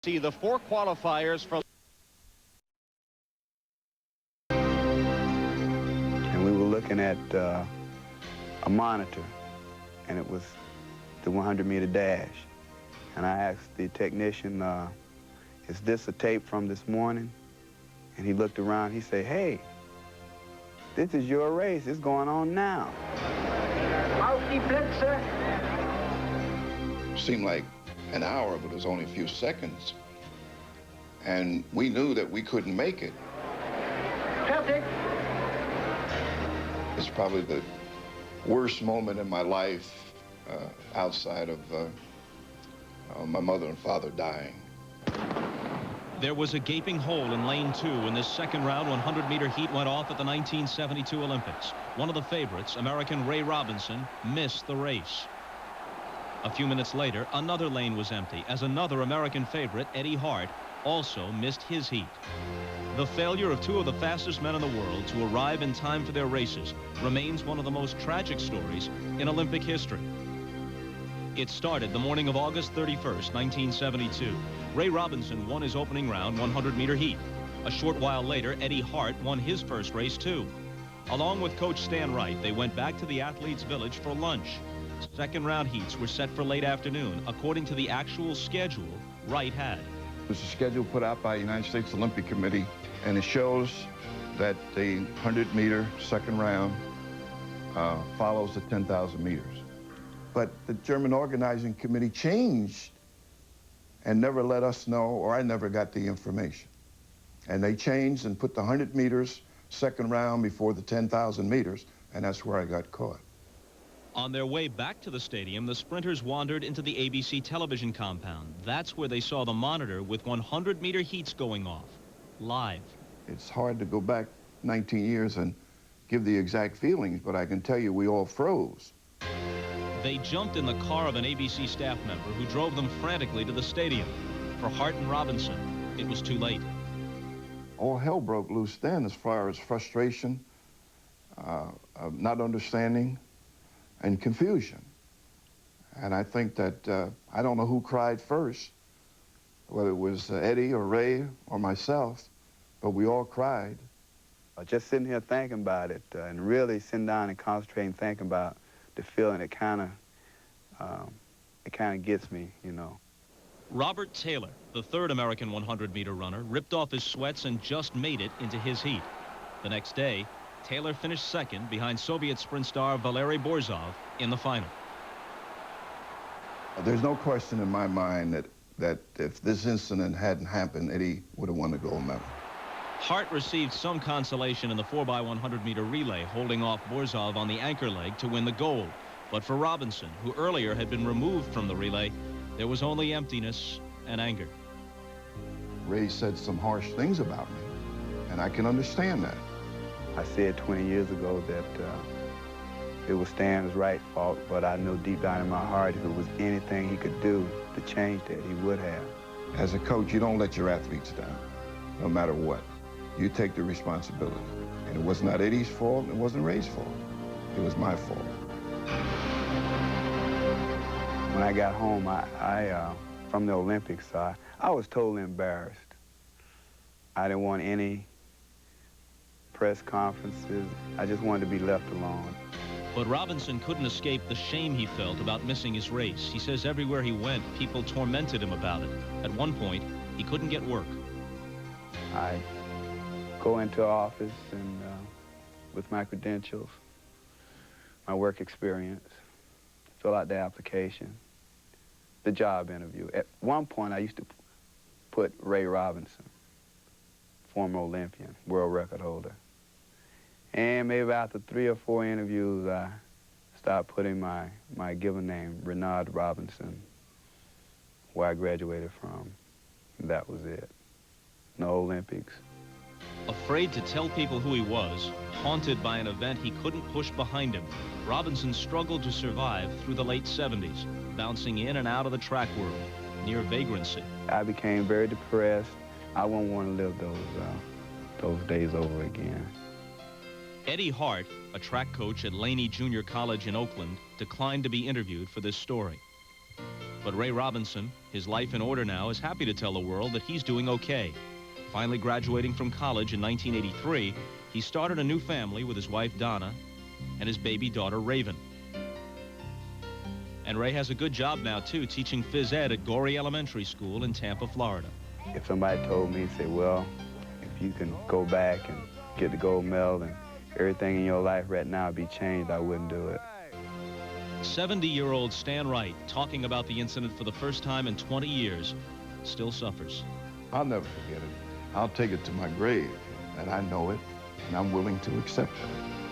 See the 4 qualifiers for. And we were looking at a monitor, and it was the 100-meter dash. And I asked the technician, is this a tape from this morning? And he looked around, he said, hey, this is your race, it's going on now. Auf die Plätze. Seemed like an hour, but it was only a few seconds. And we knew that we couldn't make it. Fertig. It's probably the worst moment in my life outside of my mother and father dying. There was a gaping hole in lane 2 when this second round 100-meter heat went off at the 1972 Olympics. One of the favorites, American Ray Robinson, missed the race. A few minutes later, another lane was empty as another American favorite, Eddie Hart, also missed his heat. The failure of 2 of the fastest men in the world to arrive in time for their races remains one of the most tragic stories in Olympic history. It started the morning of August 31st, 1972. Ray Robinson won his opening round 100-meter heat. A short while later, Eddie Hart won his first race too. Along with Coach Stan Wright, they went back to the athletes' village for lunch. Second round heats were set for late afternoon, according to the actual schedule Wright had. It was a schedule put out by the United States Olympic Committee, and it shows that the 100-meter second round follows the 10,000 meters. But the German organizing committee changed and never let us know, or I never got the information. And they changed and put the 100 meters second round before the 10,000 meters, and that's where I got caught. On their way back to the stadium, the sprinters wandered into the ABC television compound. That's where they saw the monitor with 100-meter heats going off, live. It's hard to go back 19 years and give the exact feelings, but I can tell you we all froze. They jumped in the car of an ABC staff member who drove them frantically to the stadium. For Hart and Robinson, it was too late. All hell broke loose then as far as frustration, not understanding, and confusion. And I think that, I don't know who cried first, whether it was Eddie or Ray or myself, but we all cried. Just sitting here thinking about it and really sitting down and concentrating, thinking about the feeling, it kind of gets me, you know. Robert Taylor, the third American 100-meter runner, ripped off his sweats and just made it into his heat. The next day, Taylor finished second behind Soviet sprint star Valery Borzov in the final. There's no question in my mind that if this incident hadn't happened, Eddie would have won the gold medal. Hart received some consolation in the 4x100-meter relay, holding off Borzov on the anchor leg to win the gold. But for Robinson, who earlier had been removed from the relay, there was only emptiness and anger. Ray said some harsh things about me, and I can understand that. I said 20 years ago that it was Stan's Wright's fault, but I know deep down in my heart if it was anything he could do to change that, he would have. As a coach, you don't let your athletes down, no matter what. You take the responsibility. And it was not Eddie's fault, and it wasn't Ray's fault. It was my fault. When I got home, from the Olympics, I was totally embarrassed. I didn't want any press conferences. I just wanted to be left alone. But Robinson couldn't escape the shame he felt about missing his race. He says everywhere he went, people tormented him about it. At one point, he couldn't get work. I go into office and with my credentials, my work experience, fill out the application, the job interview. At one point, I used to put Ray Robinson, former Olympian, world record holder. And maybe after 3 or 4 interviews, I started putting my given name, Renard Robinson, where I graduated from. And that was it. No Olympics. Afraid to tell people who he was, haunted by an event he couldn't push behind him, Robinson struggled to survive through the late 70s, bouncing in and out of the track world, near vagrancy. I became very depressed. I wouldn't want to live those days over again. Eddie Hart, a track coach at Laney Junior College in Oakland, declined to be interviewed for this story. But Ray Robinson, his life in order now, is happy to tell the world that he's doing okay. Finally graduating from college in 1983, he started a new family with his wife Donna and his baby daughter Raven. And Ray has a good job now too, teaching phys ed at Gorey Elementary School in Tampa, Florida. If somebody told me, say, well, if you can go back and get the gold medal and everything in your life right now be changed, I wouldn't do it. 70-year-old Stan Wright, talking about the incident for the first time in 20 years, still suffers. I'll never forget it. I'll take it to my grave, and I know it, and I'm willing to accept it.